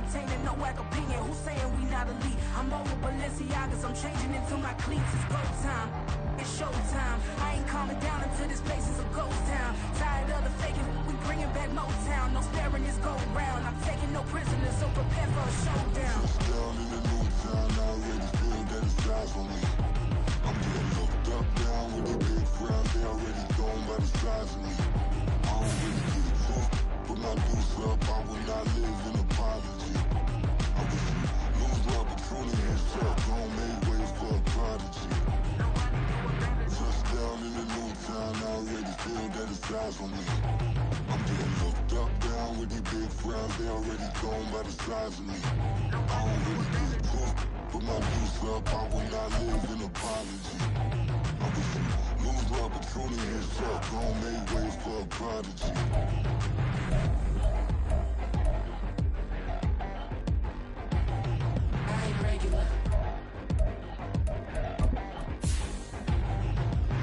entertaining, no whack opinion. Who's saying we not elite? I'm over Balenciagas, I'm changing into my cleats. It's go time, it's showtime. I ain't calming down until this place is a ghost town. Tired of the faking, we bringing back Motown. No sparing this go round. I'm taking no prisoners, so prepare for a showdown. Down in the new town, I already feel that it's eyes on me. I'm getting looked up, down with the big crowd. They already gone by the size of me. I don't really get it took, but my deuce up, I will not live in apology. I wish you lose the opportunity and shut, gon' make way for a prodigy. Touchdown in the new town, I already feel that it's eyes on me. I'm getting looked up, down with the big crowd. They already gone by the size of me. I don't really get it took, but my deuce up, I will not live in apology. I wish you lose the opportunity and shut, gon' make way for a prodigy. I ain't regular.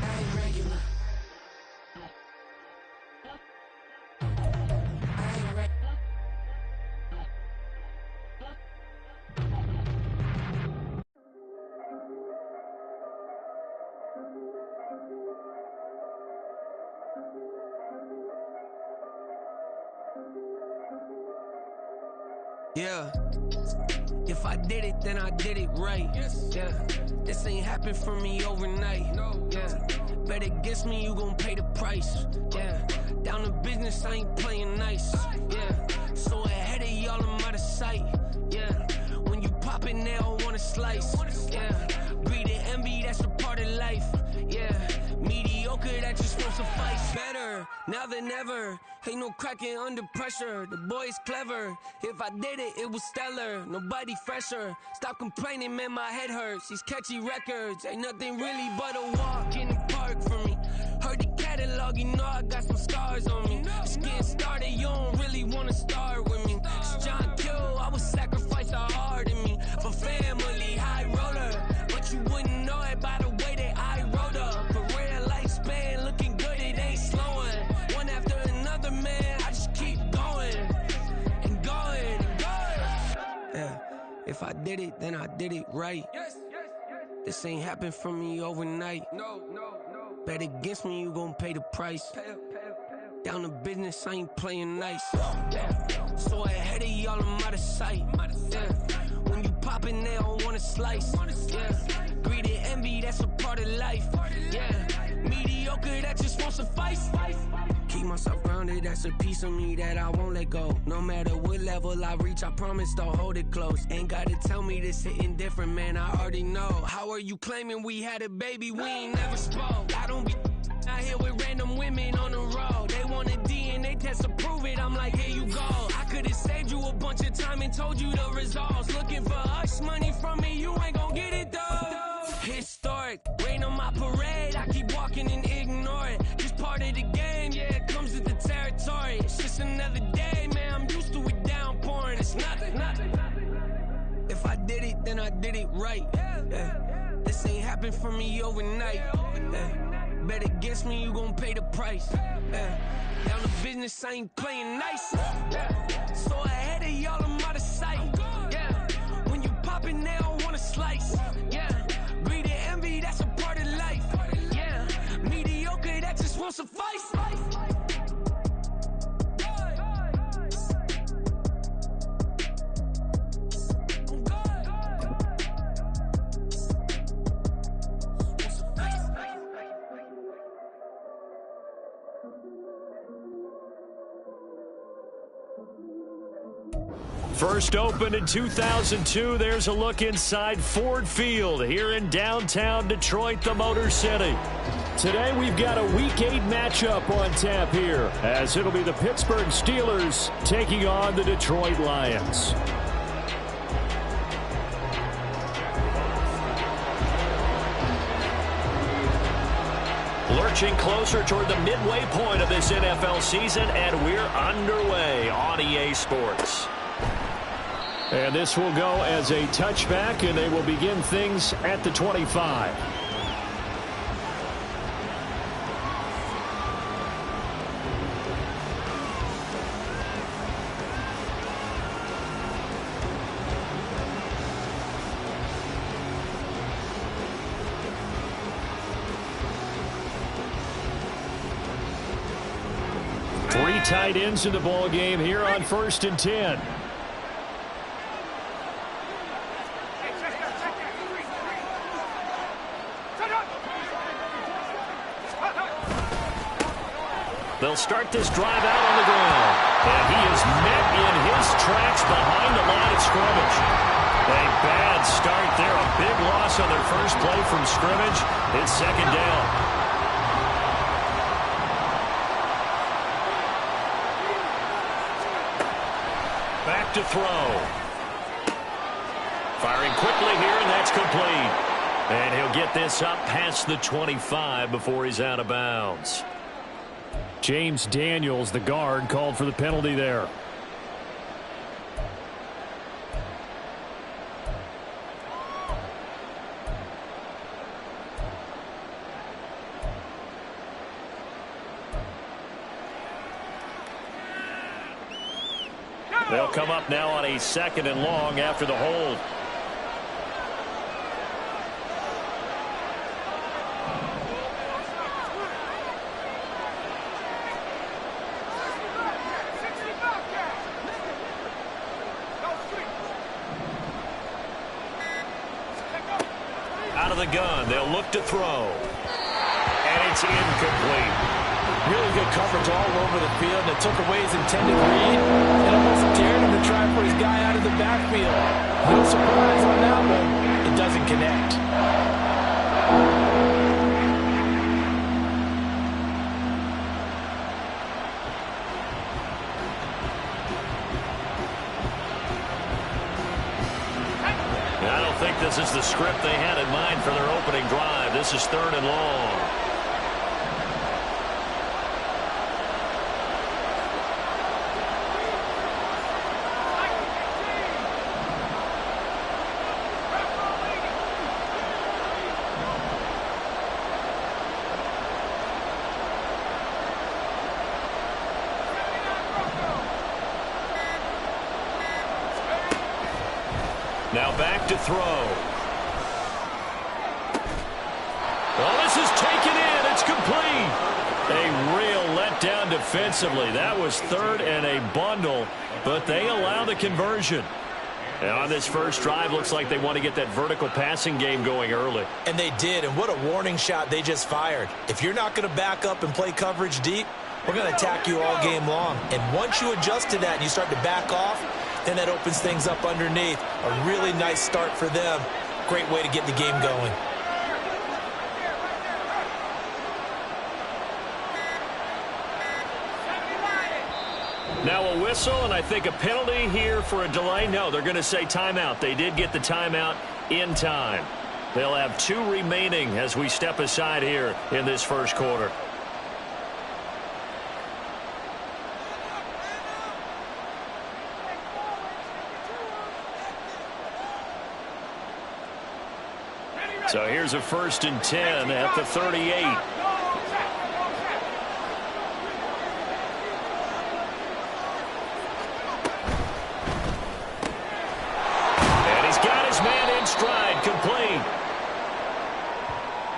I ain't regular. I ain't regular. Yeah. If I did it, then I did it right. Yes. Yeah. This ain't happened for me overnight. No. Yeah. Bet against me, you gon' pay the price. Yeah. Down to business, I ain't playing nice. Yeah. So ahead of y'all, I'm out of sight. Yeah. When you pop it, they don't wanna slice. Yeah. Greed and envy, that's a part of life. Yeah. Mediocre, that just won't suffice. Better now than ever. Ain't no cracking under pressure. The boy's clever. If I did it, it was stellar. Nobody fresher. Stop complaining, man, my head hurts. These catchy records ain't nothing really but a walk in the park for me. Heard the catalog, you know I got some scars on me. It's getting started, you don't really wanna start with me. It's John Kill, I would sacrifice a heart in me for family, high roller. But you wouldn't know it by the way that I wrote up. Career lifespan looking good, it ain't slowing. One after another, man, I just keep going and going and going. Yeah, if I did it, then I did it right. This ain't happened for me overnight. No. Bet against me, you gon' pay the price. Down to business, I ain't playing nice. Yeah. So ahead of y'all, I'm out of sight. Yeah. When you poppin', they don't wanna slice. Yeah. Greed and envy, that's a part of life. Yeah. Mediocre, that just won't suffice. Keep myself grounded, that's a piece of me that I won't let go. No matter what level I reach, I promise to hold it close. Ain't gotta tell me this hitting different, man, I already know. How are you claiming we had a baby, we ain't never spoke? I don't be out here with random women on the road. They want a DNA test to prove it, I'm like, here you go. I could've saved you a bunch of time and told you the results. Looking for hush money from me, you ain't gon' get it though. Historic, rain on my parade, I keep walking and ignore it. Just part of the game, yeah, it comes with the territory. It's just another day, man, I'm used to it downpouring. It's nothing. If I did it, then I did it right. Yeah. This ain't happened for me overnight. Yeah. Bet against me, you gon' pay the price. Yeah. Down to business, I ain't playing nice. Yeah. So ahead of y'all, I'm out of sight. Yeah. When you poppin', they don't wanna slice. Yeah. Greed and envy, that's a part of life. Yeah. Mediocre, that just won't suffice. First opened in 2002, there's a look inside Ford Field here in downtown Detroit, the Motor City. Today we've got a Week 8 matchup on tap here, as it'll be the Pittsburgh Steelers taking on the Detroit Lions. Lurching closer toward the midway point of this NFL season, and we're underway on EA Sports. And this will go as a touchback, and they will begin things at the 25. tight ends in the ball game here on 1st and 10. They'll start this drive out on the ground. And he is met in his tracks behind the line of scrimmage. A bad start there. A big loss on their first play from scrimmage. It's 2nd down. Back to throw. Firing quickly here, and that's complete. And he'll get this up past the 25 before he's out of bounds. James Daniels, the guard, called for the penalty there. They'll come up now on a 2nd and long after the hold. Out of the gun, they'll look to throw. And it's incomplete. Really good coverage all over the field. It took away his intended read and almost dared him to try for his guy out of the backfield. No surprise on that one. It doesn't connect. I don't think this is the script they had in mind for their opening drive. This is 3rd and long. Now back to throw. Well, this is taken in. It's complete. A real letdown defensively. That was 3rd and a bundle, but they allow the conversion. And on this first drive, looks like they want to get that vertical passing game going early. And they did, and what a warning shot they just fired. If you're not going to back up and play coverage deep, we're going to attack you all game long. And once you adjust to that and you start to back off, then that opens things up underneath. A really nice start for them. Great way to get the game going. Now a whistle, and I think a penalty here for a delay. No, they're going to say timeout. They did get the timeout in time. They'll have 2 remaining as we step aside here in this first quarter. So here's a 1st and 10 at the 38. And he's got his man in stride, complete.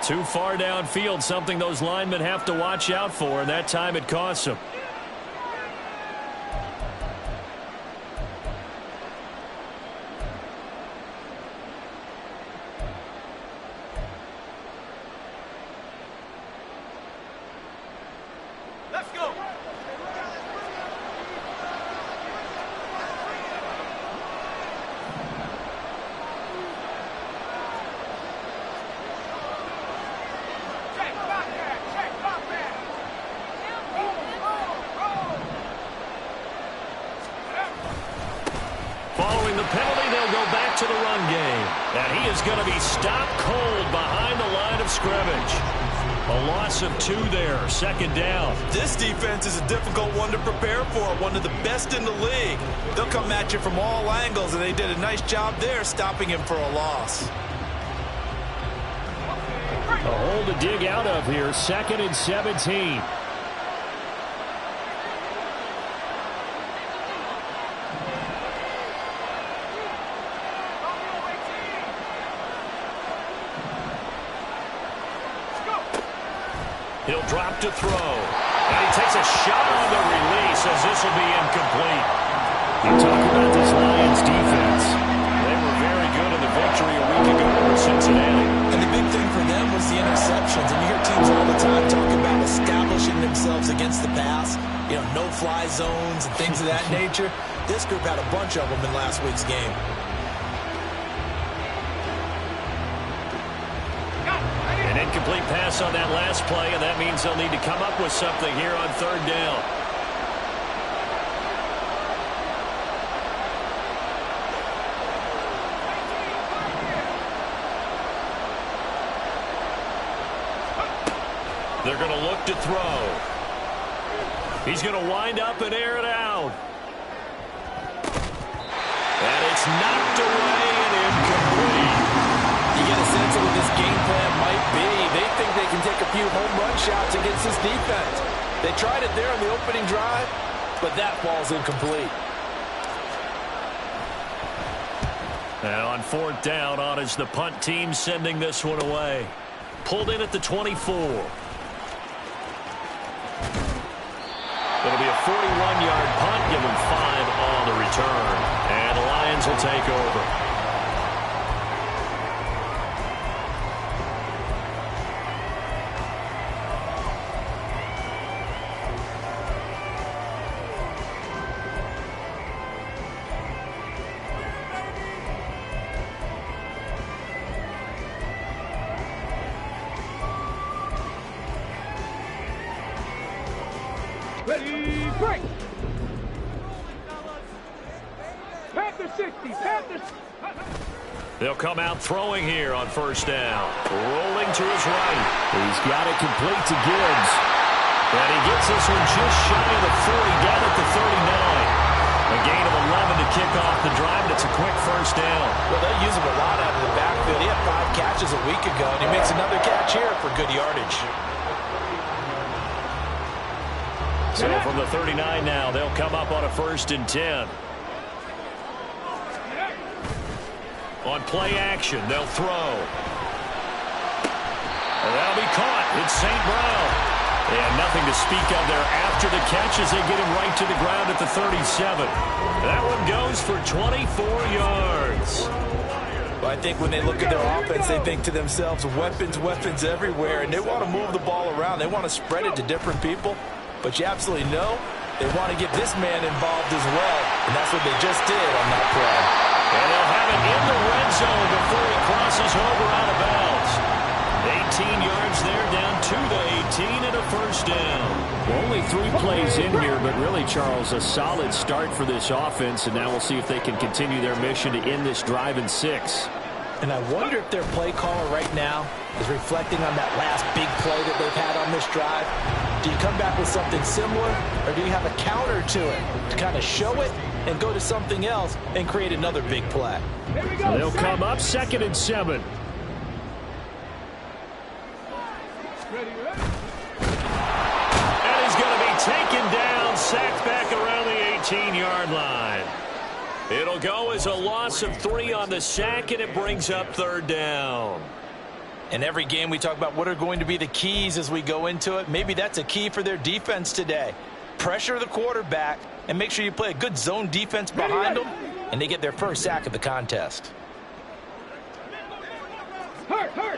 Too far downfield, something those linemen have to watch out for, and that time it costs them. Following the penalty, they'll go back to the run game. And he is going to be stopped cold behind the line of scrimmage. A loss of 2 there, 2nd down. This defense is a difficult one to prepare for, one of the best in the league. They'll come at you from all angles, and they did a nice job there stopping him for a loss. A hole to dig out of here, 2nd and 17. He'll drop to throw. And he takes a shot on the release as this will be incomplete. You talk about this Lions defense. They were very good in the victory a week ago over Cincinnati. And the big thing for them was the interceptions. And you hear teams all the time talk about establishing themselves against the pass. You know, no-fly zones and things of that nature. This group had a bunch of them in last week's game. An incomplete pass on that last play, and that means they'll need to come up with something here on third down. They're going to look to throw. He's going to wind up and air it out. And it's knocked away and incomplete. You get a sense of what this game plan might be. They think they can take a few home run shots against this defense. They tried it there on the opening drive, but that ball's incomplete. And on fourth down, on is the punt team sending this one away. Pulled in at the 24. It'll be a 41-yard punt, give them 5 on the return. And the Lions will take over. Ready, break! Panther 60, Panthers! They'll come out throwing here on first down. Rolling to his right. He's got it complete to Gibbs. And he gets this one just shy of the 40, down at the 39. A gain of 11 to kick off the drive, and it's a quick first down. Well, they use him a lot out of the backfield. He had 5 catches a week ago, and he makes another catch here for good yardage. So from the 39 now, they'll come up on a 1st and 10. On play action, they'll throw. And that'll be caught. It's St. Brown. And nothing to speak of there after the catch as they get him right to the ground at the 37. That one goes for 24 yards. Well, I think when they look at their offense, they think to themselves, weapons, weapons everywhere, and they want to move the ball around. They want to spread it to different people. But you absolutely know they want to get this man involved as well. And that's what they just did on that play. And they'll have it in the red zone before he crosses over out of bounds. 18 yards there, down to the 18 and a first down. Well, only 3 plays in here, but really, Charles, a solid start for this offense. And now we'll see if they can continue their mission to end this drive in 6. And I wonder if their play caller right now is reflecting on that last big play that they've had on this drive. Do you come back with something similar, or do you have a counter to it to kind of show it and go to something else and create another big play? So they'll come up 2nd and 7. And he's going to be taken down, sacked back around the 18-yard line. It'll go as a loss of 3 on the sack, and it brings up 3rd down. In every game, we talk about what are going to be the keys as we go into it. Maybe that's a key for their defense today. Pressure the quarterback and make sure you play a good zone defense behind them, and they get their first sack of the contest.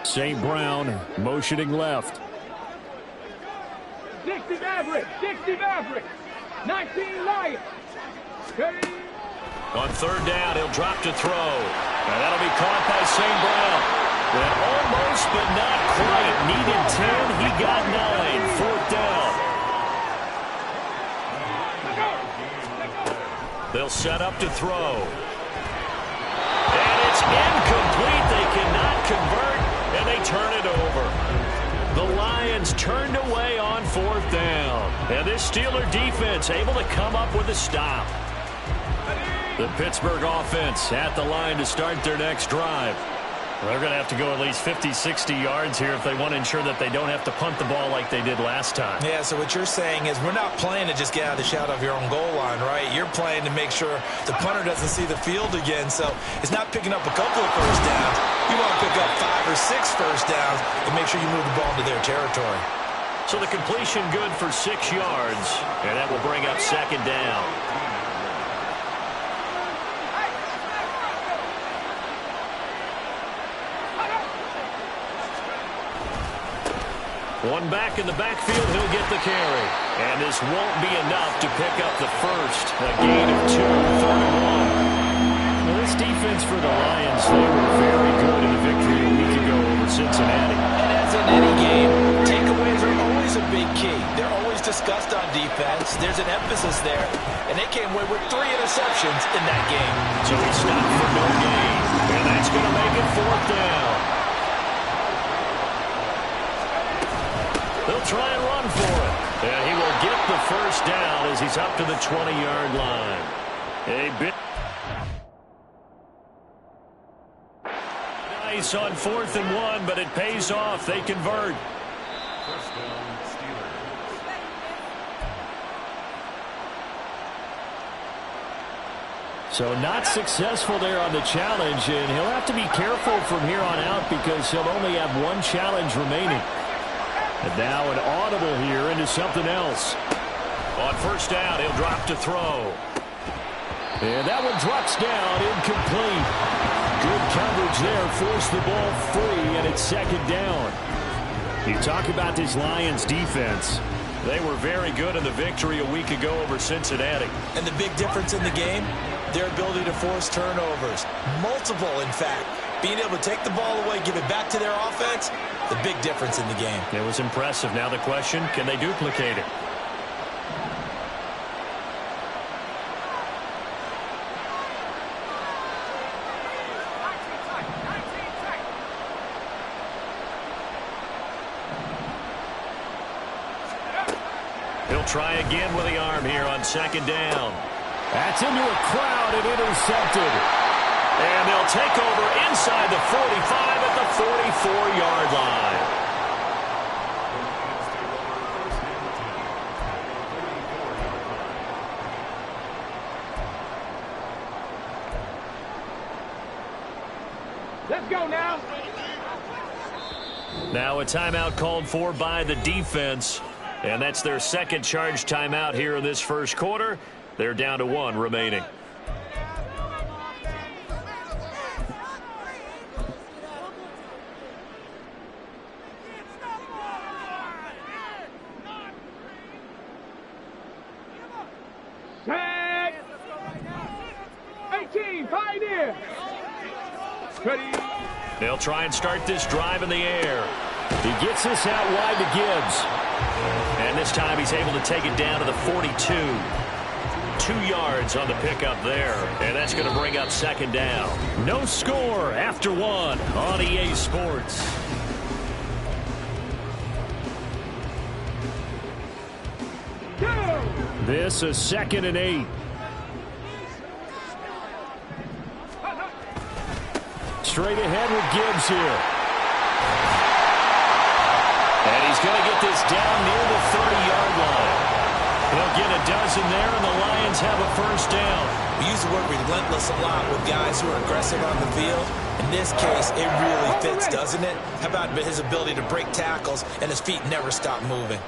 St. Brown motioning left. 60 Maverick, 60 Maverick, 19 Lions. Ready. On 3rd down, he'll drop to throw. And that'll be caught by St. Brown. And almost, but not quite. Needed 10. He got 9. 4th down. They'll set up to throw. And it's incomplete. They cannot convert, and they turn it over. The Lions turned away on 4th down. And this Steeler defense able to come up with a stop. The Pittsburgh offense at the line to start their next drive. They're going to have to go at least 50, 60 yards here if they want to ensure that they don't have to punt the ball like they did last time. Yeah, so what you're saying is we're not playing to just get out of the shadow of your own goal line, right? You're playing to make sure the punter doesn't see the field again. So it's not picking up a couple of first downs. You want to pick up 5 or 6 first downs and make sure you move the ball into their territory. So the completion good for 6 yards, and that will bring up second down. One back in the backfield, he'll get the carry. And this won't be enough to pick up the first. A gain of 2, 3rd and 1. Well, this defense for the Lions, they were very good in the victory a week ago over Cincinnati. And as in any game, takeaways are always a big key. They're always discussed on defense. There's an emphasis there. And they came away with 3 interceptions in that game. So he stopped for no gain. And that's going to make it 4th down. They'll try and run for it. And he will get the first down as he's up to the 20-yard line. A bit nice on 4th and 1, but it pays off. They convert. First down, Steelers. So not successful there on the challenge, and he'll have to be careful from here on out because he'll only have 1 challenge remaining. And now an audible here into something else. On 1st down, he'll drop to throw. And that one drops down, incomplete. Good coverage there, forced the ball free, and it's 2nd down. You talk about this Lions defense. They were very good in the victory a week ago over Cincinnati. And the big difference in the game, their ability to force turnovers. Multiple, in fact. Being able to take the ball away, give it back to their offense, the big difference in the game. It was impressive. Now the question, can they duplicate it? He'll try again with the arm here on 2nd down. That's into a crowd and intercepted. And they'll take over inside the 45 at the 44-yard line. Let's go now. Now a timeout called for by the defense. And that's their 2nd charge timeout here in this 1st quarter. They're down to 1 remaining. Tag. 18, Pioneer. Ready. They'll try and start this drive in the air. He gets this out wide to Gibbs. And this time he's able to take it down to the 42. 2 yards on the pickup there. And that's going to bring up 2nd down. No score after 1 on EA Sports. This is 2nd and 8. Straight ahead with Gibbs here. And he's going to get this down near the 30-yard line. He'll get a dozen there, and the Lions have a 1st down. We use the word relentless a lot with guys who are aggressive on the field. In this case, it really fits, doesn't it? How about his ability to break tackles and his feet never stop moving?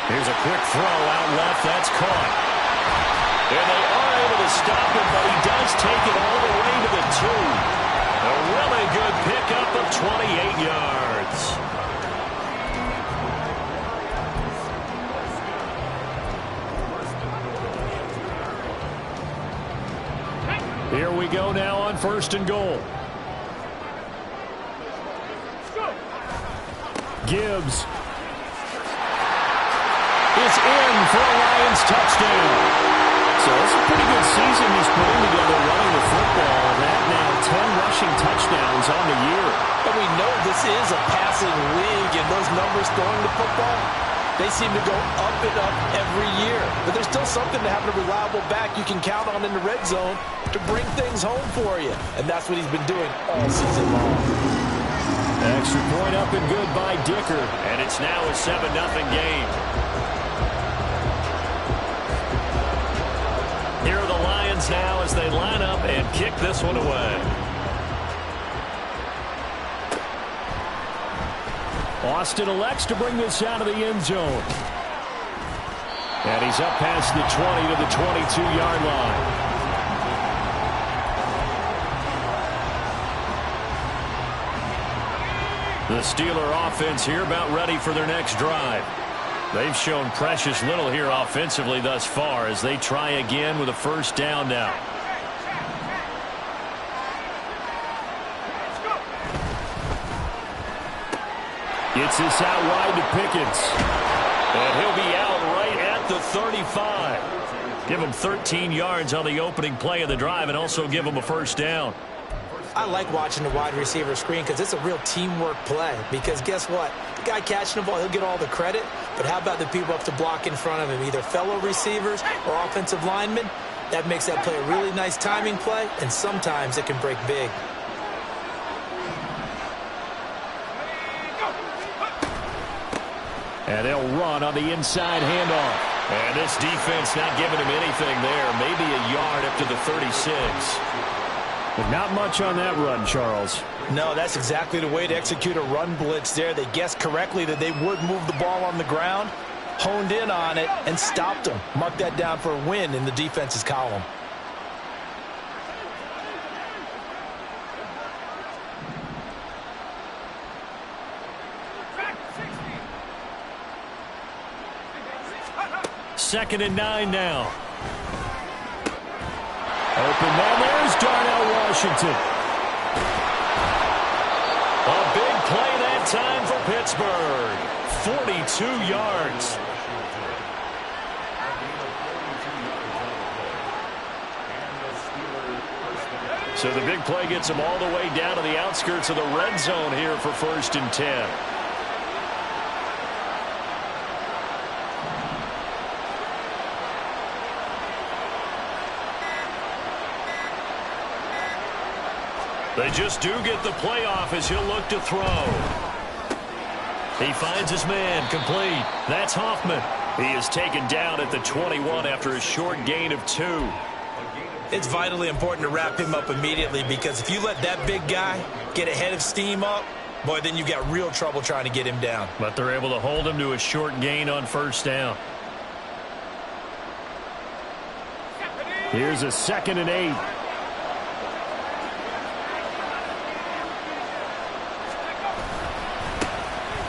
Here's a quick throw out left. That's caught. And they are able to stop him, but he does take it all the way to the 2. A really good pickup of 28 yards. Here we go now on 1st and goal. Gibbs is in for a Lions touchdown. So it's a pretty good season he's putting together running the football. That now 10 rushing touchdowns on the year. And we know this is a passing league, and those numbers throwing the football, they seem to go up and up every year. But there's still something to having a reliable back you can count on in the red zone to bring things home for you. And that's what he's been doing all season long. Extra point up and good by Dicker. And it's now a 7-0 game. Here are the Lions now as they line up and kick this one away. Austin elects to bring this out of the end zone. And he's up past the 20 to the 22-yard line. The Steeler offense here about ready for their next drive. They've shown precious little here offensively thus far as they try again with a first down now. Gets this out wide to Pickens. And he'll be out right at the 35. Give him 13 yards on the opening play of the drive and also give him a first down. I like watching the wide receiver screen because it's a real teamwork play. Because guess what? The guy catching the ball, he'll get all the credit. But how about the people up to block in front of him, either fellow receivers or offensive linemen? That makes that play a really nice timing play, and sometimes it can break big. And they'll run on the inside handoff. And this defense not giving him anything there. Maybe a yard up to the 36. But not much on that run, Charles. No, that's exactly the way to execute a run blitz there. They guessed correctly that they would move the ball on the ground, honed in on it, and stopped them. Mark that down for a win in the defense's column. Second and 9 now. Open man, there's Darnell Washington. A big play that time for Pittsburgh. 42 yards. So the big play gets them all the way down to the outskirts of the red zone here for 1st and 10. They just do get the play off as he'll look to throw. He finds his man, complete. That's Hoffman. He is taken down at the 21 after a short gain of 2. It's vitally important to wrap him up immediately because if you let that big guy get ahead of steam up, boy, then you've got real trouble trying to get him down. But they're able to hold him to a short gain on 1st down. Here's a 2nd and 8.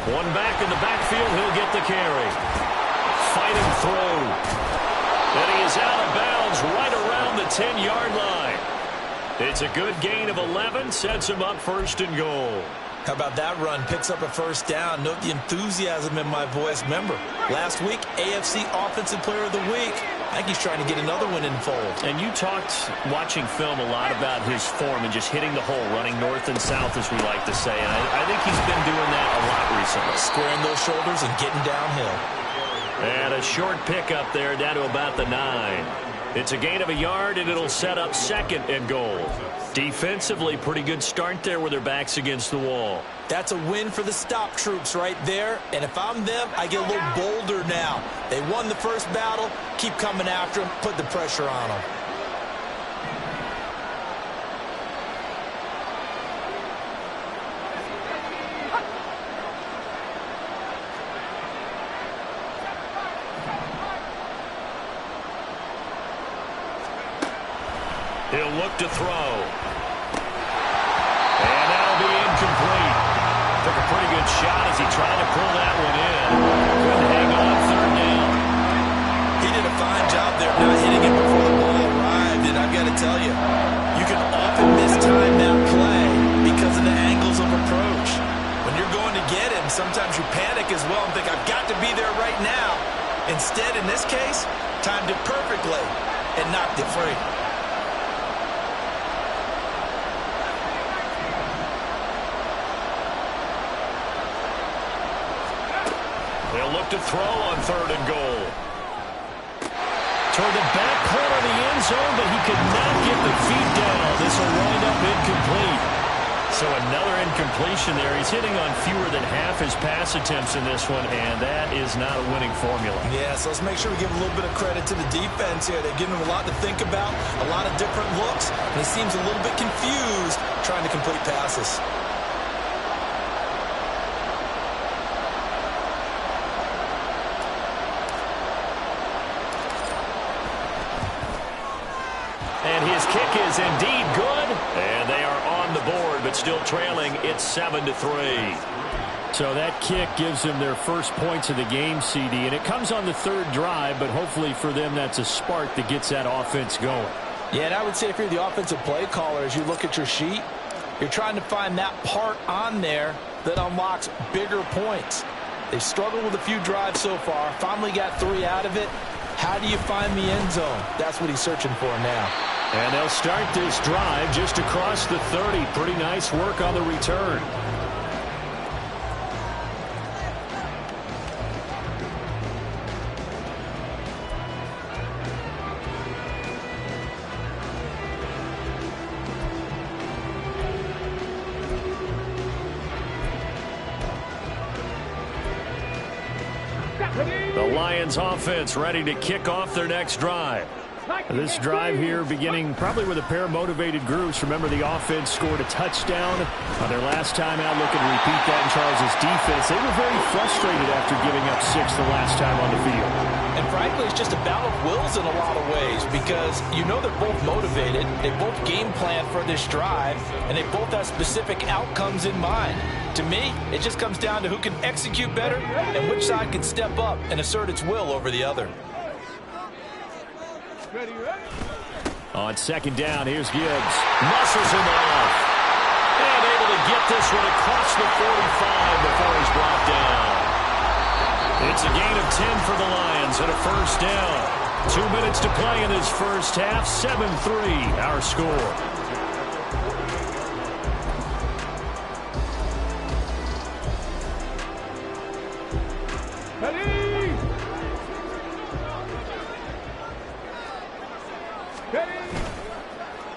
One back in the backfield, he'll get the carry. Fight and throw. And he is out of bounds right around the 10-yard line. It's a good gain of 11, sets him up 1st and goal. How about that run? Picks up a first down. Note the enthusiasm in my voice. Remember, last week, AFC Offensive Player of the Week. I think he's trying to get another one in the fold. And you talked, watching film, a lot about his form and just hitting the hole, running north and south, as we like to say. And I think he's been doing that a lot recently. Squaring those shoulders and getting downhill. And a short pickup there down to about the 9. It's a gain of a yard, and it'll set up 2nd and goal. Defensively, pretty good start there with their backs against the wall. That's a win for the stop troops right there. And if I'm them, I get a little bolder now. They won the first battle. Keep coming after them. Put the pressure on them. He'll look to throw. And that'll be incomplete. Took a pretty good shot as he tried to pull that one in. Couldn't hang on 3rd down. He did a fine job there not hitting it before the ball arrived. And I've got to tell you, you can often mistime that play because of the angles of approach. When you're going to get him, sometimes you panic as well and think, I've got to be there right now. Instead, in this case, timed it perfectly and knocked it free. They'll look to throw on 3rd and goal. Toward the back corner of the end zone, but he could not get the feet down. This will wind up incomplete. So another incompletion there. He's hitting on fewer than half his pass attempts in this one, and that is not a winning formula. Yeah, so let's make sure we give a little bit of credit to the defense here. They've given him a lot to think about, a lot of different looks, and he seems a little bit confused trying to complete passes. And his kick is indeed good. And they are on the board, but still trailing. It's 7-3. So that kick gives them their first points of the game, CD. And it comes on the third drive, but hopefully for them that's a spark that gets that offense going. Yeah, and I would say if you're the offensive play caller, as you look at your sheet, you're trying to find that part on there that unlocks bigger points. They've struggled with a few drives so far. Finally got 3 out of it. How do you find the end zone? That's what he's searching for now. And they'll start this drive just across the 30. Pretty nice work on the return. The Lions offense ready to kick off their next drive. This drive here beginning probably with a pair of motivated groups. Remember, the offense scored a touchdown on their last time out. Looking to repeat that in Charles' defense. They were very frustrated after giving up 6 the last time on the field. And frankly, it's just a battle of wills in a lot of ways because you know they're both motivated. They both game plan for this drive, and they both have specific outcomes in mind. To me, it just comes down to who can execute better and which side can step up and assert its will over the other. On second down, here's Gibbs. Muscles him off. And able to get this one across the 45 before he's brought down. It's a gain of 10 for the Lions and a first down. 2 minutes to play in this first half. 7-3, our score.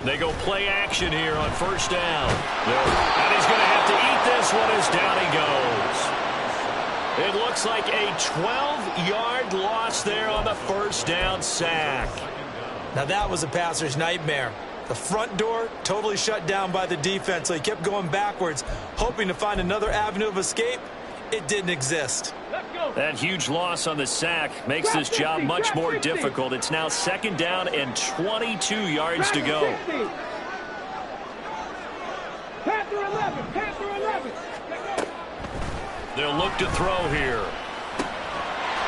They go play action here on first down. And he's going to have to eat this one as down he goes. It looks like a 12-yard loss there on the first down sack. Now that was a passer's nightmare. The front door totally shut down by the defense, so he kept going backwards, hoping to find another avenue of escape. It didn't exist. That huge loss on the sack makes this job much more difficult. It's now second down and 22 yards to go. They'll look to throw here.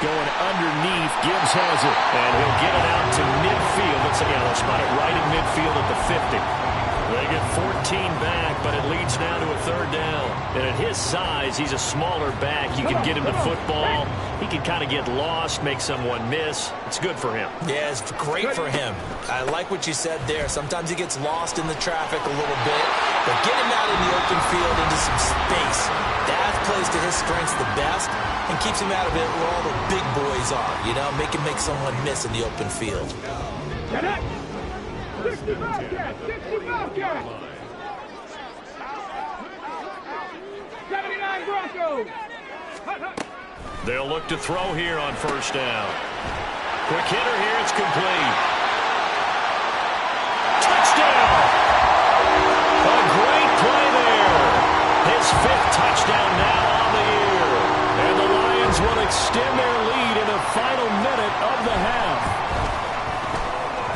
Going underneath, Gibbs has it, and he'll get it out to midfield. Looks like they'll spot it right in midfield at the 50. They get 14 back, but it leads now to a third down. And at his size, he's a smaller back. You can get him to football. He can kind of get lost, make someone miss. It's good for him. Yeah, it's great for him. I like what you said there. Sometimes he gets lost in the traffic a little bit, but get him out in the open field into some space. That plays to his strengths the best and keeps him out of it where all the big boys are. You know, make him make someone miss in the open field. 65 cat, 65 cat. 79 Broncos. They'll look to throw here on first down. Quick hitter here, it's complete. Touchdown! A great play there. His 5th touchdown now on the year. And the Lions will extend their lead in the final minute of the half.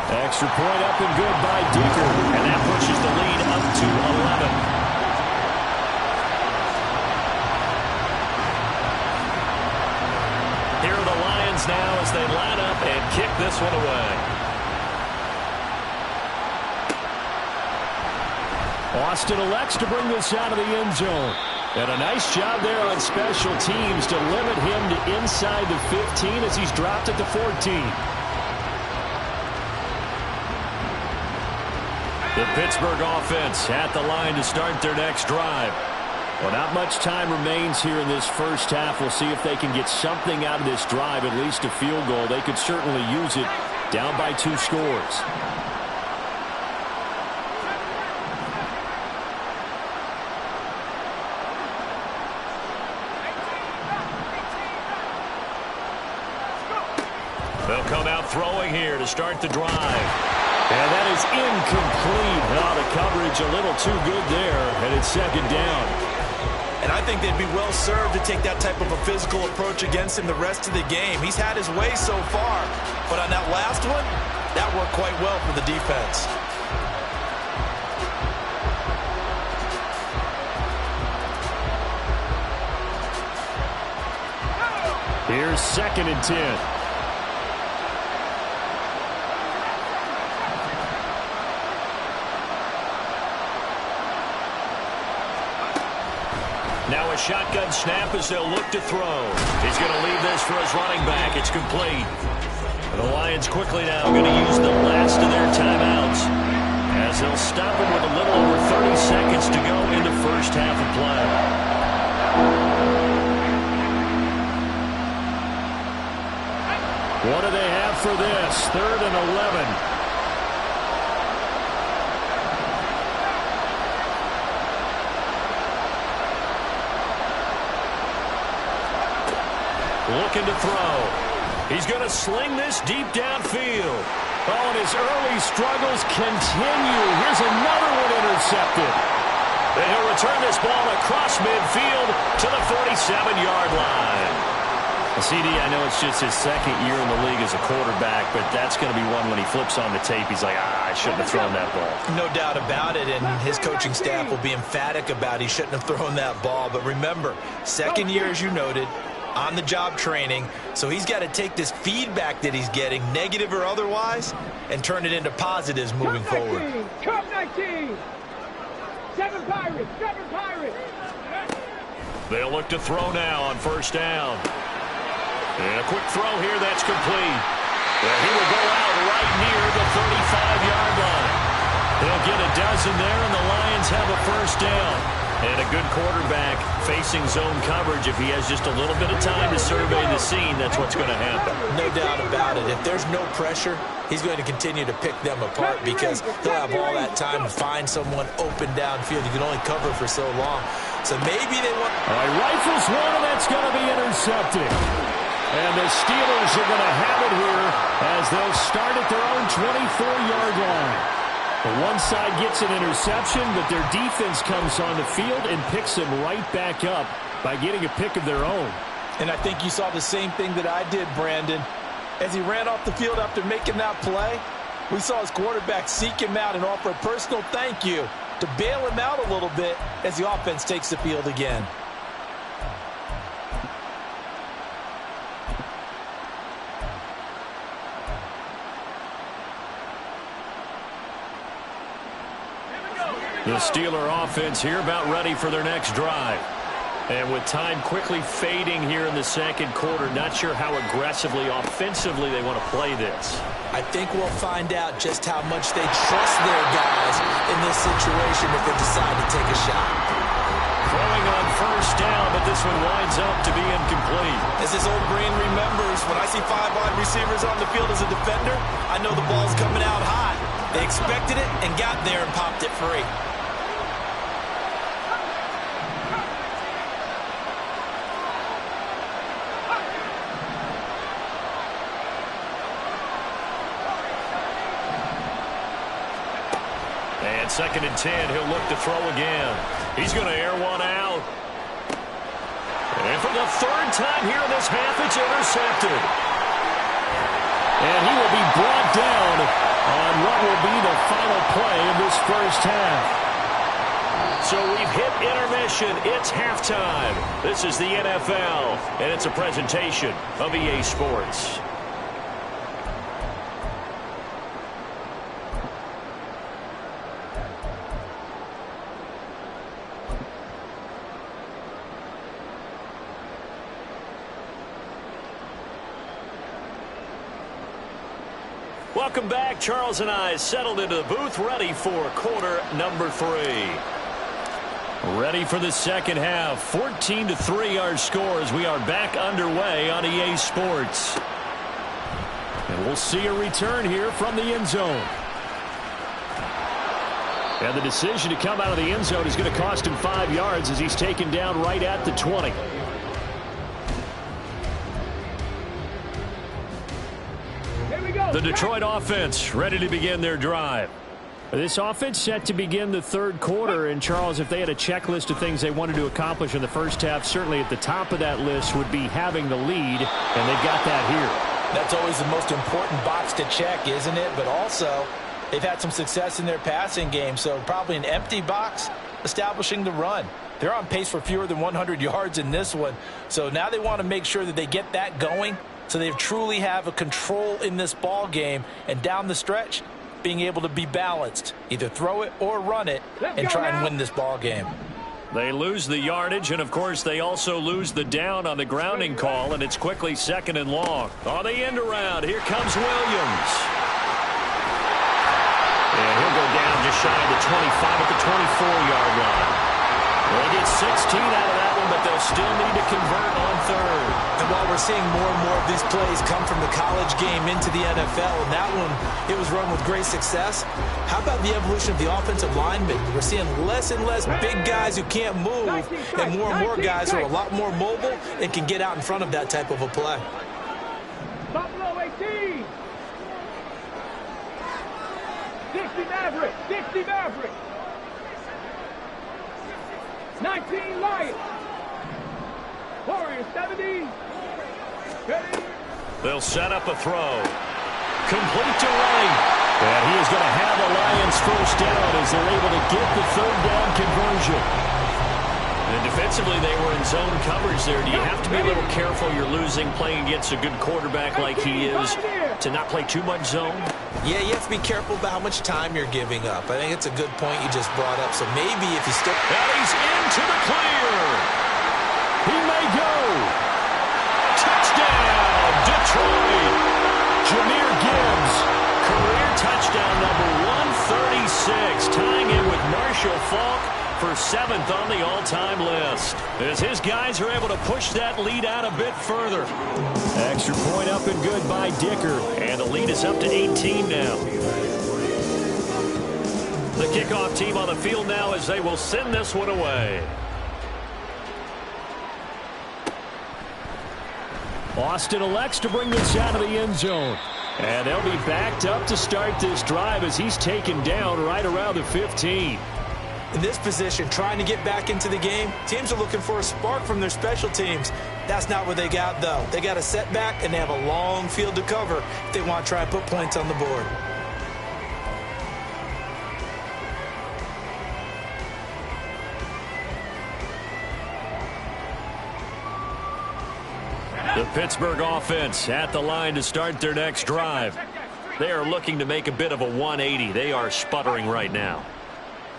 Extra point up and good by Deaker. And that pushes the lead up to 11. Here are the Lions now as they line up and kick this one away. Austin elects to bring this out of the end zone. And a nice job there on special teams to limit him to inside the 15 as he's dropped at the 14. The Pittsburgh offense at the line to start their next drive. Well, not much time remains here in this first half. We'll see if they can get something out of this drive, at least a field goal. They could certainly use it down by 2 scores. They'll come out throwing here to start the drive. And that is incomplete. Oh, the coverage a little too good there, and it's second down. And I think they'd be well served to take that type of a physical approach against him the rest of the game. He's had his way so far, but on that last one, That worked quite well for the defense. Here's 2nd and 10. Now a shotgun snap as they'll look to throw. He's going to leave this for his running back. It's complete. The Lions quickly now going to use the last of their timeouts as they'll stop him with a little over 30 seconds to go in the first half of play. What do they have for this? 3rd and 11. Looking to throw. He's going to sling this deep downfield. Oh, and his early struggles continue. Here's another one intercepted. And he'll return this ball across midfield to the 47-yard line. CD, I know it's just his 2nd year in the league as a quarterback, but that's going to be one when he flips on the tape. He's like, I shouldn't have thrown that ball. No doubt about it, and his coaching staff will be emphatic about he shouldn't have thrown that ball. But remember, 2nd year, as you noted, on-the-job training, so he's got to take this feedback that he's getting, negative or otherwise, and turn it into positives moving forward. Cup 19! 7 Pirates! 7 Pirates! They'll look to throw now on 1st down. And a quick throw here, that's complete. Well, he will go out right near the 35-yard line. They'll get a dozen there, and the Lions have a 1st down. And a good quarterback facing zone coverage. If he has just a little bit of time to survey the scene, that's what's going to happen. No doubt about it. If there's no pressure, he's going to continue to pick them apart because he'll have all that time to find someone open downfield. You can only cover for so long. So maybe they want... All right, rifles one, and that's going to be intercepted. And the Steelers are going to have it here as they'll start at their own 24-yard line. The one side gets an interception, but their defense comes on the field and picks them right back up by getting a pick of their own. And I think you saw the same thing that I did, Brandon. As he ran off the field after making that play, we saw his quarterback seek him out and offer a personal thank you to bail him out a little bit as the offense takes the field again. The Steeler offense here about ready for their next drive. And with time quickly fading here in the 2nd quarter, not sure how aggressively, offensively they want to play this. I think we'll find out just how much they trust their guys in this situation if they decide to take a shot. Throwing on 1st down, but this one winds up to be incomplete. As his old brain remembers, when I see 5 wide receivers on the field as a defender, I know the ball's coming out high. They expected it and got there and popped it free. And 2nd and 10, he'll look to throw again. He's going to air one out. And for the 3rd time here in this half, it's intercepted. And he will be brought down on what will be the final play of this first half. So we've hit intermission. It's halftime. This is the NFL, and it's a presentation of EA Sports. Welcome back. Charles and I settled into the booth, ready for quarter number 3. Ready for the 2nd half. 14-3 our score as we are back underway on EA Sports. And we'll see a return here from the end zone. And the decision to come out of the end zone is going to cost him 5 yards as he's taken down right at the 20. The Detroit offense ready to begin their drive. This offense set to begin the 3rd quarter. And, Charles, if they had a checklist of things they wanted to accomplish in the first half, certainly at the top of that list would be having the lead, and they've got that here. That's always the most important box to check, isn't it? But also, they've had some success in their passing game, so probably an empty box establishing the run. They're on pace for fewer than 100 yards in this one, so now they want to make sure that they get that going so they truly have a control in this ball game, and down the stretch, being able to be balanced, either throw it or run it, and try and win this ball game. They lose the yardage, and, of course, they also lose the down on the grounding call, and it's quickly 2nd and long. On the end around, here comes Williams. And he'll go down just shy of the 25 at the 24-yard line. They get 16 out of that one, but they'll still need to convert on 3rd. And while we're seeing more and more of these plays come from the college game into the NFL, and that one, it was run with great success, how about the evolution of the offensive linemen? We're seeing less and less big guys who can't move, and more guys who are a lot more mobile and can get out in front of that type of a play. Buffalo 18. 60 Maverick. 60 Maverick. 19 Lions. Warriors 70. Ready. They'll set up a throw. Complete to Wright. And he is going to have the Lions first down as they're able to get the 3rd down conversion. And defensively, they were in zone coverage there. Do you have to be a little careful? You're losing playing against a good quarterback like he is to not play too much zone? Yeah, you have to be careful about how much time you're giving up. I think it's a good point you just brought up. So maybe if you still... And he's into the clear. He may go. Touchdown, Detroit. Jahmyr Gibbs, career touchdown number 136, tying in with Marshall Faulk for 7th on the all-time list, as his guys are able to push that lead out a bit further. Extra point up and good by Dicker, and the lead is up to 18 now. The kickoff team on the field now as they will send this one away. Austin elects to bring this out of the end zone. And they'll be backed up to start this drive as he's taken down right around the 15. In this position, trying to get back into the game, teams are looking for a spark from their special teams. That's not what they got, though. They got a setback, and they have a long field to cover if they want to try and put points on the board. The Pittsburgh offense at the line to start their next drive. They are looking to make a bit of a 180. They are sputtering right now.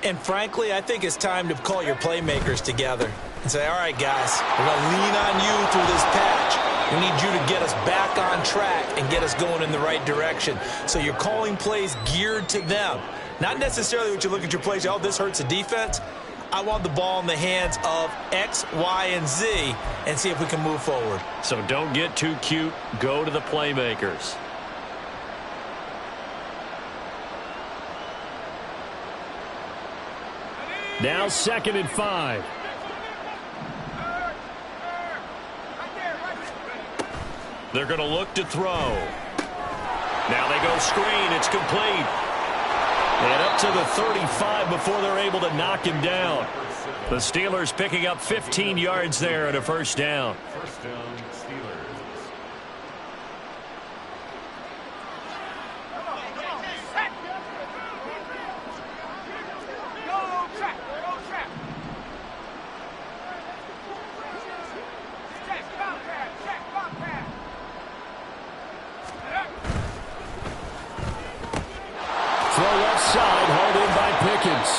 And frankly, I think it's time to call your playmakers together and say, all right, guys, we're going to lean on you through this patch. We need you to get us back on track and get us going in the right direction. So you're calling plays geared to them. Not necessarily what you look at your plays, oh, this hurts the defense. I want the ball in the hands of X, Y, and Z and see if we can move forward. So don't get too cute. Go to the playmakers. Now 2nd and 5. They're going to look to throw. Now they go screen. It's complete. And up to the 35 before they're able to knock him down. The Steelers picking up 15 yards there and a first down. First down, Steelers. Throw left side, hauled in by Pickens.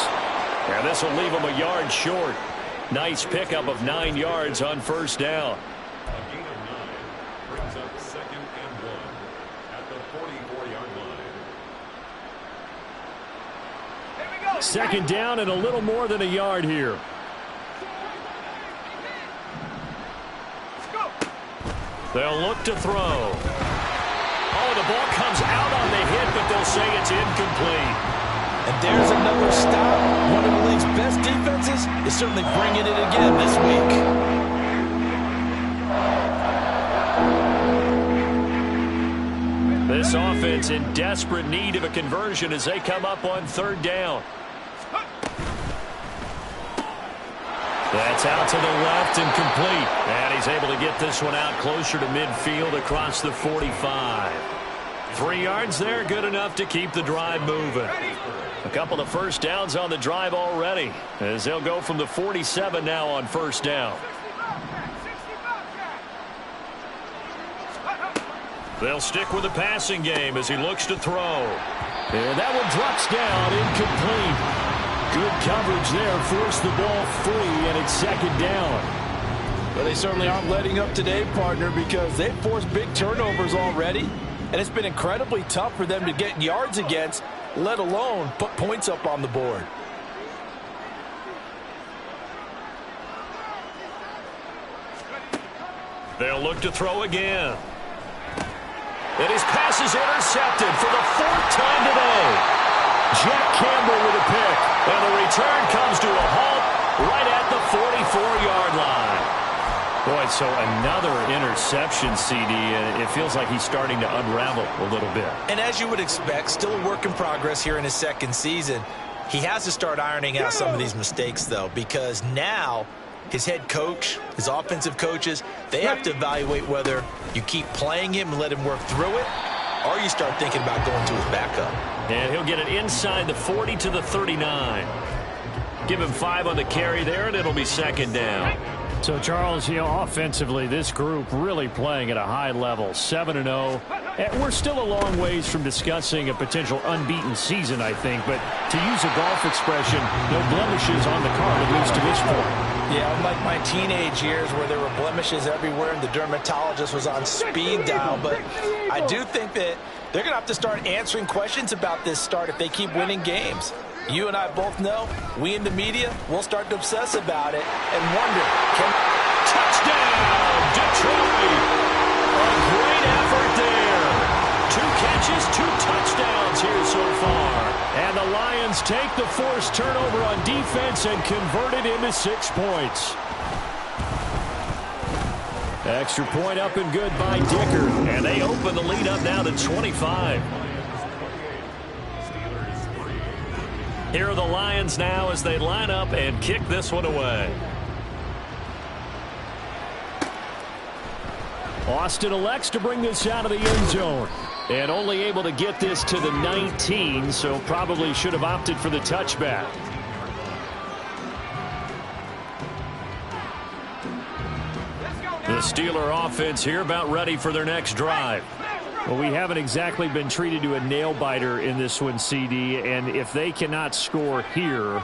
And this will leave him a yard short. Nice pickup of 9 yards on first down. A gain of 9 brings up 2nd and 1 at the 44-yard line. Second down and a little more than a yard here. They'll look to throw. Oh, the ball comes out on the hit, but they'll say it's incomplete. And there's another stop. One of the league's best defenses is certainly bringing it again this week. This offense in desperate need of a conversion as they come up on 3rd down. That's out to the left and complete. And he's able to get this one out closer to midfield across the 45. 3 yards there, good enough to keep the drive moving. A couple of first downs on the drive already, as they'll go from the 47 now on first down. They'll stick with the passing game as he looks to throw. And that one drops down, incomplete. Good coverage there, forced the ball free, and it's second down. Well, they certainly aren't letting up today, partner, because they've forced big turnovers already. And it's been incredibly tough for them to get yards against, let alone put points up on the board. They'll look to throw again. And his pass is intercepted for the 4th time today. Jack Campbell with a pick. And the return comes to a halt right at the 44-yard line. Boy, so another interception, CD, and it feels like he's starting to unravel a little bit. And as you would expect, still a work in progress here in his second season. He has to start ironing out some of these mistakes, though, because now his head coach, his offensive coaches, they have to evaluate whether you keep playing him and let him work through it, or you start thinking about going to his backup. And he'll get it inside the 40 to the 39. Give him 5 on the carry there, and it'll be second down. So, Charles, offensively, this group really playing at a high level, 7-0. And we're still a long ways from discussing a potential unbeaten season, I think. But to use a golf expression, no blemishes on the card, at least to this point. Yeah, unlike my teenage years where there were blemishes everywhere and the dermatologist was on speed dial. But I do think that they're going to have to start answering questions about this start if they keep winning games. You and I both know, we in the media, we'll start to obsess about it and wonder, touchdown, Detroit! A great effort there. 2 catches, 2 touchdowns here so far. And the Lions take the forced turnover on defense and convert it into 6 points. Extra point up and good by Dicker. And they open the lead up now to 25. Here are the Lions now as they line up and kick this one away. Austin elects to bring this out of the end zone. And only able to get this to the 19, so probably should have opted for the touchback. The Steeler offense here about ready for their next drive. Well, we haven't exactly been treated to a nail-biter in this one, CD, and if they cannot score here,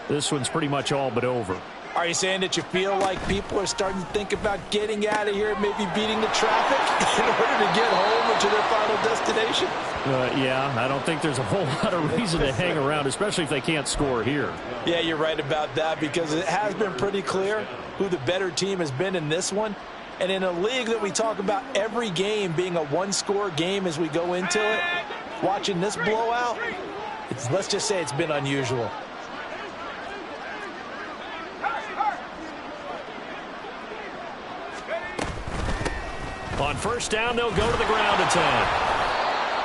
this one's pretty much all but over. Are you saying that you feel like people are starting to think about getting out of here, maybe beating the traffic in order to get home or to their final destination? Yeah, I don't think there's a whole lot of reason to hang around, especially if they can't score here. Yeah, you're right about that because it has been pretty clear who the better team has been in this one. And in a league that we talk about every game being a one-score game as we go into it, watching this blowout, let's just say it's been unusual. On first down, they'll go to the ground attack.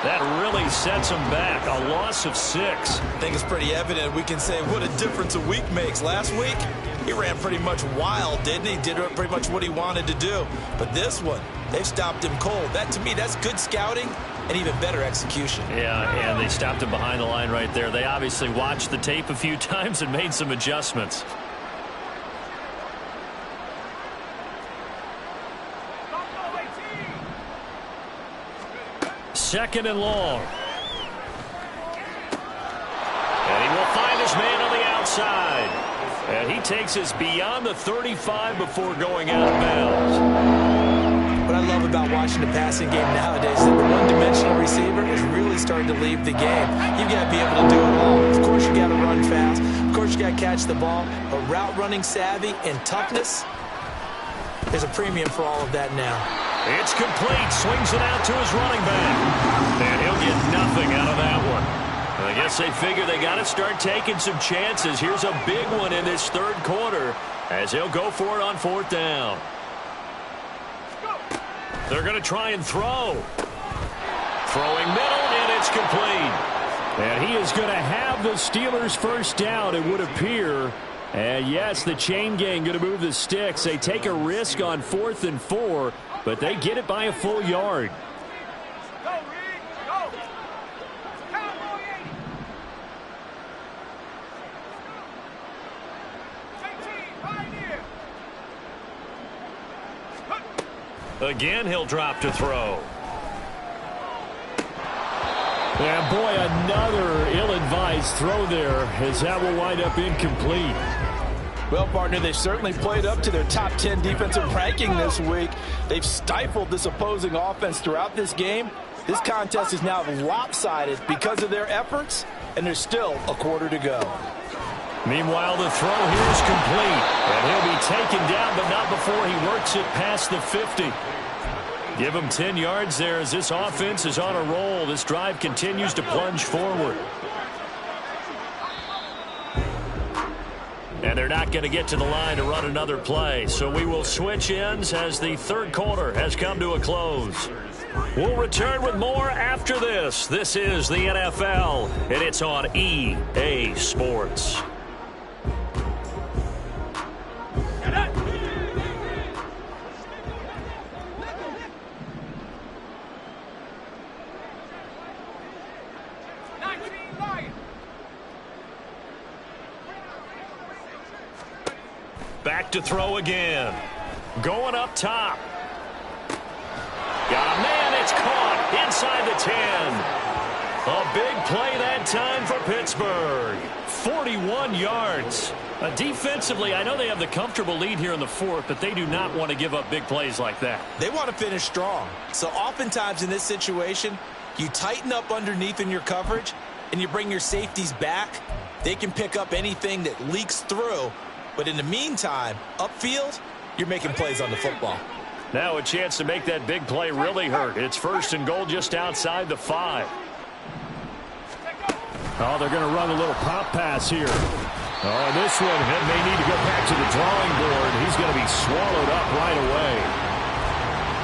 That really sets them back. A loss of 6. I think it's pretty evident. We can say what a difference a week makes. Last week, he ran pretty much wild, didn't he? Did pretty much what he wanted to do. But this one, they've stopped him cold. That, to me, that's good scouting and even better execution. Yeah, and they stopped him behind the line right there. They obviously watched the tape a few times and made some adjustments. Second and long. And he will find his man on the outside. And he takes us beyond the 35 before going out of bounds. What I love about watching the passing game nowadays is that the one-dimensional receiver is really starting to leave the game. You've got to be able to do it all. Of course, you got to run fast. Of course, you got to catch the ball. But route running savvy and toughness, there's a premium for all of that now. It's complete. Swings it out to his running back. And he'll get nothing out of that one. I guess they figure they got to start taking some chances. Here's a big one in this third quarter as he'll go for it on fourth down. They're going to try and throw. Throwing middle, and it's complete. And he is going to have the Steelers first down, it would appear, And yes, the chain gang going to move the sticks. They take a risk on 4th and 4, but they get it by a full yard. Go, Reed, go. Cowboy 80. 18, pioneer. Again, he'll drop to throw. And boy, another ill-advised throw there, as that will wind up incomplete. Well, partner, they've certainly played up to their top 10 defensive ranking this week. They've stifled this opposing offense throughout this game. This contest is now lopsided because of their efforts, and there's still a quarter to go. Meanwhile, the throw here is complete, and he'll be taken down, but not before he works it past the 50. Give him 10 yards there as this offense is on a roll. This drive continues to plunge forward. And they're not going to get to the line to run another play. So we will switch ends as the third quarter has come to a close. We'll return with more after this. This is the NFL, and it's on EA Sports. Back to throw again. Going up top. Got a man, it's caught inside the 10. A big play that time for Pittsburgh. 41 yards. Defensively, I know they have the comfortable lead here in the fourth, but they do not want to give up big plays like that. They want to finish strong. So oftentimes in this situation, you tighten up underneath in your coverage, and you bring your safeties back. They can pick up anything that leaks through. But in the meantime, upfield, you're making plays on the football. Now a chance to make that big play really hurt. It's 1st and goal just outside the 5. Oh, they're going to run a little pop pass here. Oh, and this one may need to go back to the drawing board. He's going to be swallowed up right away.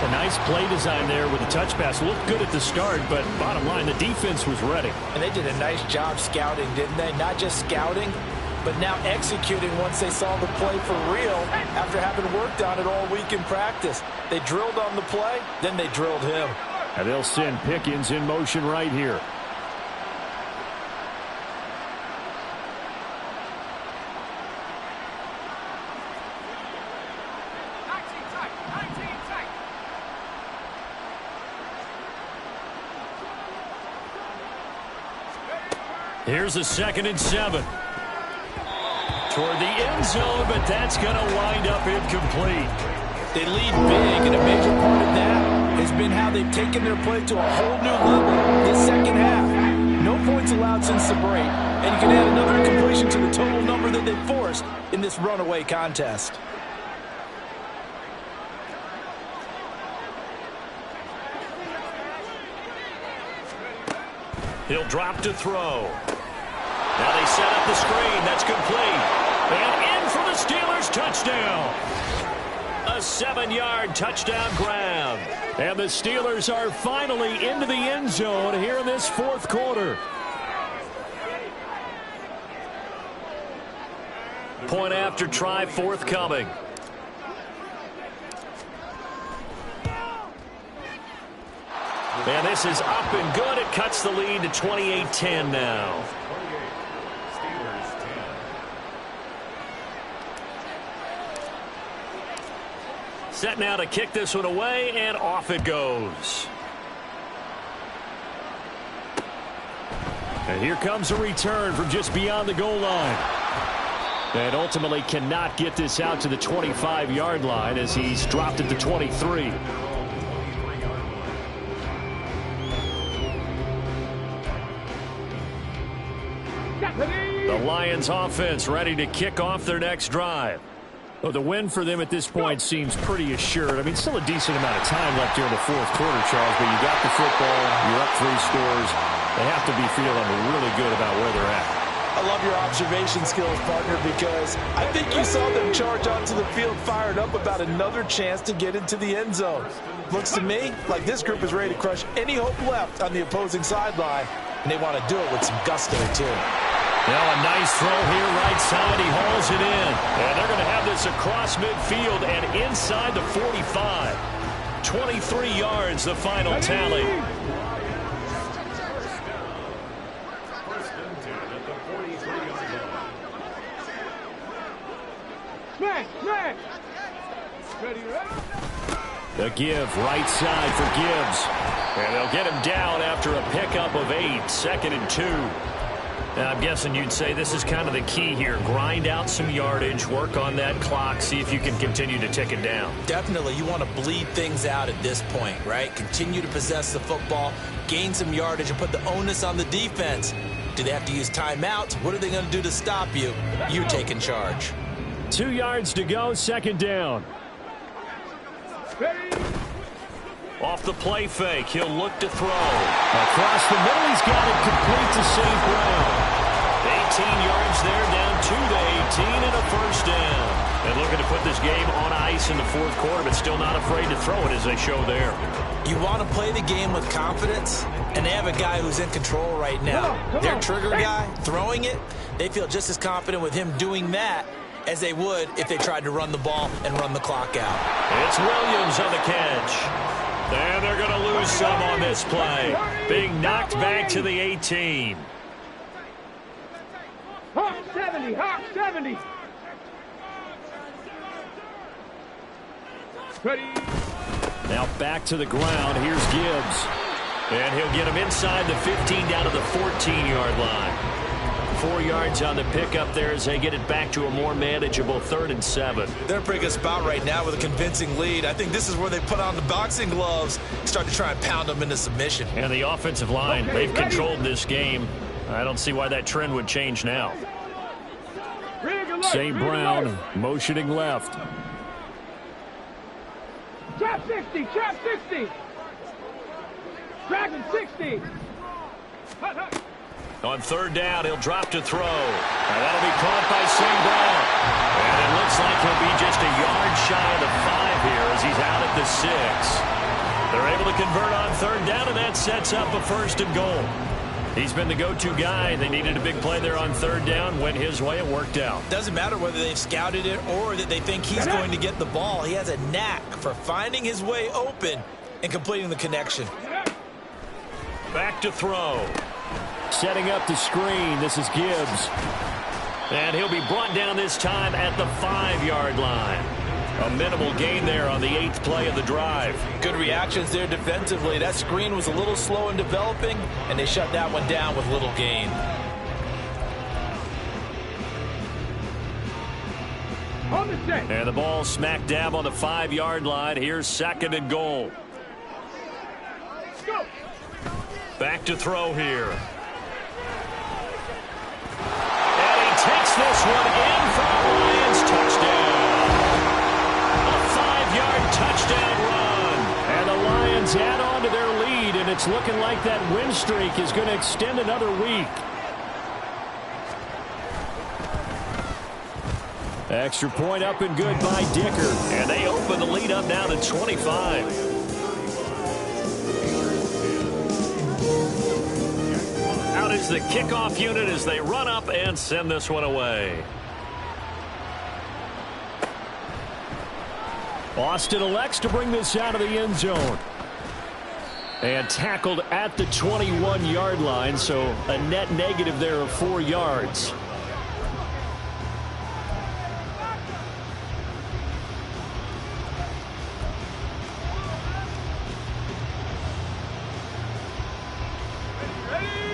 A nice play design there with the touch pass. Looked good at the start, but bottom line, the defense was ready. And they did a nice job scouting, didn't they? Not just scouting, but now executing once they saw the play for real after having worked on it all week in practice. They drilled on the play, then they drilled him. And they'll send Pickens in motion right here. Here's a 2nd and 7. Toward the end zone, but that's going to wind up incomplete. They lead big, and a major part of that has been how they've taken their play to a whole new level this second half. No points allowed since the break, and you can add another incompletion to the total number that they forced in this runaway contest. He'll drop to throw. Now they set up the screen. That's complete. And in for the Steelers touchdown. A 7-yard touchdown grab. And the Steelers are finally into the end zone here in this fourth quarter. Point after try forthcoming. And this is up and good. It cuts the lead to 28-10 now. Set now to kick this one away, and off it goes. And here comes a return from just beyond the goal line. And ultimately cannot get this out to the 25-yard line as he's dropped at the 23. The Lions offense ready to kick off their next drive. Well, the win for them at this point seems pretty assured. I mean, still a decent amount of time left here in the fourth quarter, Charles, but you got the football, you're up 3 scores. They have to be feeling really good about where they're at. I love your observation skills, partner, because I think you saw them charge onto the field fired up about another chance to get into the end zone. Looks to me like this group is ready to crush any hope left on the opposing sideline, and they want to do it with some gusto, too. Now a nice throw here right side. He hauls it in. And they're going to have this across midfield and inside the 45. 23 yards, the final tally. First and 10 at the 43-yard line. Smash! Ready, ready? The give right side for Gibbs. And they'll get him down after a pickup of 8. 2nd and 2. Now, I'm guessing you'd say this is kind of the key here. Grind out some yardage, work on that clock, see if you can continue to tick it down. Definitely, you want to bleed things out at this point, right? Continue to possess the football, gain some yardage, and put the onus on the defense. Do they have to use timeouts? What are they going to do to stop you? You taking charge. 2 yards to go, 2nd down. Ready? Off the play fake, he'll look to throw. Across the middle, he's got it complete to St. Brown. 18 yards there, down to the 18 and a first down. And looking to put this game on ice in the 4th quarter, but still not afraid to throw it as they show there. You want to play the game with confidence, and they have a guy who's in control right now. Their trigger guy, throwing it, they feel just as confident with him doing that as they would if they tried to run the ball and run the clock out. It's Williams on the catch. And they're going to lose some on this play. Being knocked back to the 18. Hawk 70! Ready? Now back to the ground. Here's Gibbs. And he'll get him inside the 15 down to the 14-yard line. 4 yards on the pickup there as they get it back to a more manageable 3rd and 7. They're in a pretty good spot right now with a convincing lead. I think this is where they put on the boxing gloves, start to try and pound them into submission. And the offensive line, they've controlled this game. I don't see why that trend would change now. St. Brown motioning left. Trap 60! Dragon 60! On 3rd down, he'll drop to throw. And that'll be caught by St. Brown. And it looks like he'll be just a yard shy of the 5 here as he's out at the 6. They're able to convert on 3rd down, and that sets up a 1st and goal. He's been the go-to guy. They needed a big play there on 3rd down. Went his way. It worked out. Doesn't matter whether they've scouted it or that they think he's going to get the ball. He has a knack for finding his way open and completing the connection. Back to throw. Setting up the screen. This is Gibbs. And he'll be brought down this time at the 5-yard line. A minimal gain there on the 8th play of the drive. Good reactions there defensively. That screen was a little slow in developing, and they shut that one down with little gain. And the ball smack dab on the 5-yard line. Here's 2nd and goal. Back to throw here. And he takes this one in for a Lions touchdown. A 5-yard touchdown run. And the Lions add on to their lead, and it's looking like that win streak is going to extend another week. Extra point up and good by Dicker. And they open the lead up now to 25. Out is the kickoff unit as they run up and send this one away. Austin elects to bring this out of the end zone. And tackled at the 21-yard line, so a net negative there of 4 yards.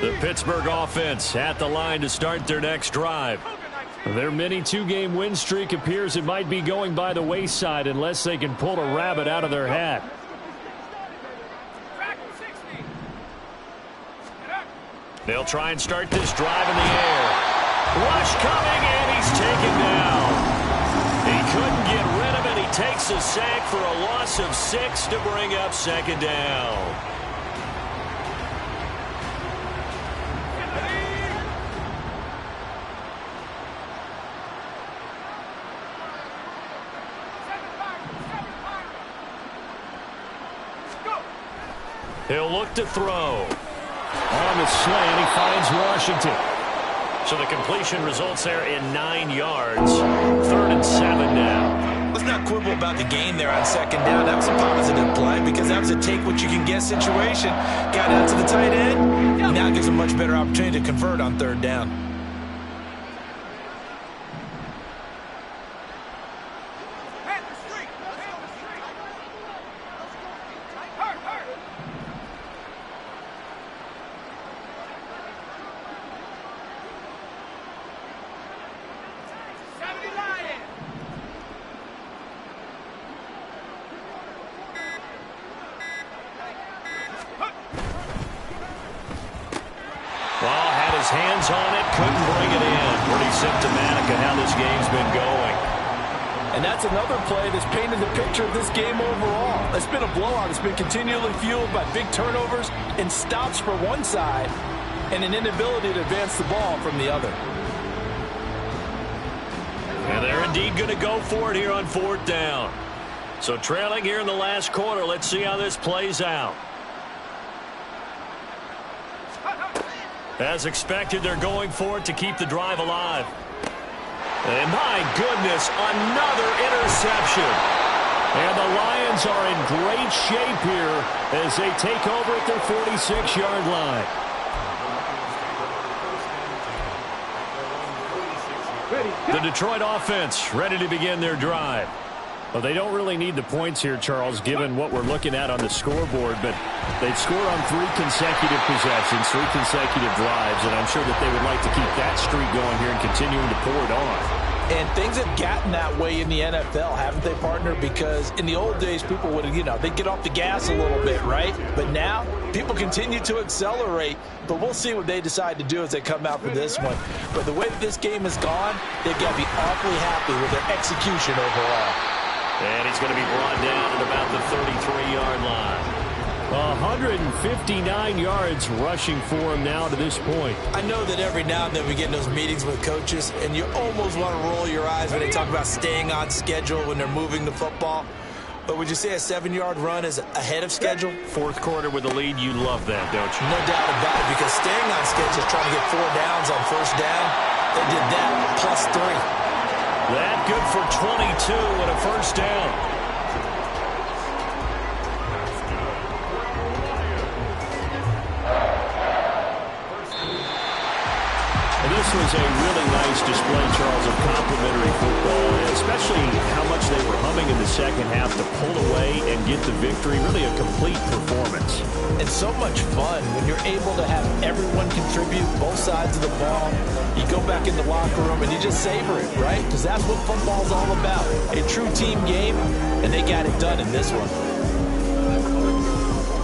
The Pittsburgh offense at the line to start their next drive. Their mini 2-game win streak appears it might be going by the wayside unless they can pull a rabbit out of their hat. They'll try and start this drive in the air. Rush coming, and he's taken down. He couldn't get rid of it. He takes a sack for a loss of 6 to bring up 2nd down. He'll look to throw. On the slant, he finds Washington. So the completion results there in 9 yards. 3rd and 7 now. Let's not quibble about the gain there on 2nd down. That was a positive play because that was a take-what-you-can-get situation. Got out to the tight end. Now it gives a much better opportunity to convert on 3rd down. Hands on it, couldn't bring it in. Pretty symptomatic of how this game's been going. And that's another play that's painted the picture of this game overall. It's been a blowout. It's been continually fueled by big turnovers and stops for one side and an inability to advance the ball from the other. And they're indeed going to go for it here on 4th down. So trailing here in the last quarter. Let's see how this plays out. As expected, they're going for it to keep the drive alive. And my goodness, another interception. And the Lions are in great shape here as they take over at their 46-yard line. The Detroit offense ready to begin their drive. Well, they don't really need the points here, Charles, given what we're looking at on the scoreboard, but they've scored on 3 consecutive possessions, 3 consecutive drives, and I'm sure that they would like to keep that streak going here and continuing to pour it on. And things have gotten that way in the NFL, haven't they, partner? Because in the old days, people would, they'd get off the gas a little bit, right? But now, people continue to accelerate, but we'll see what they decide to do as they come out for this one. But the way that this game has gone, they've got to be awfully happy with their execution overall. And he's going to be brought down at about the 33-yard line. 159 yards rushing for him now to this point. I know that every now and then we get in those meetings with coaches, and you almost want to roll your eyes when they talk about staying on schedule when they're moving the football. But would you say a 7-yard run is ahead of schedule? 4th quarter with the lead, you love that, don't you? No doubt about it, because staying on schedule is trying to get 4 downs on 1st down. They did that plus 3. That good for 22 and a 1st down. And this was a really nice display, Charles, of complimentary football, especially how much they were humming in the 2nd half to pull away and get the victory. Really a complete performance. And so much fun when you're able to have everyone contribute, both sides of the ball. You go back in the locker room and you just savor it, right? Because that's what football's all about. A true team game, and they got it done in this one.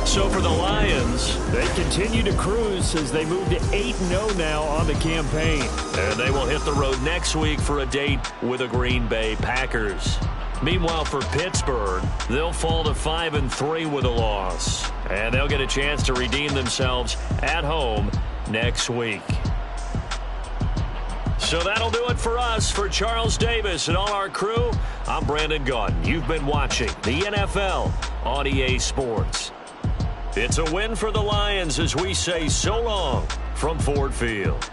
So for the Lions, they continue to cruise as they move to 8-0 now on the campaign. And they will hit the road next week for a date with the Green Bay Packers. Meanwhile, for Pittsburgh, they'll fall to 5-3 with a loss. And they'll get a chance to redeem themselves at home next week. So that'll do it for us. For Charles Davis and all our crew, I'm Brandon Gaudin. You've been watching the NFL on EA Sports. It's a win for the Lions as we say so long from Ford Field.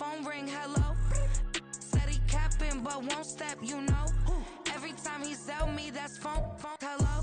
phone ring, hello. Said he capping, but won't step, you know. Every time he sell me, that's phone, hello.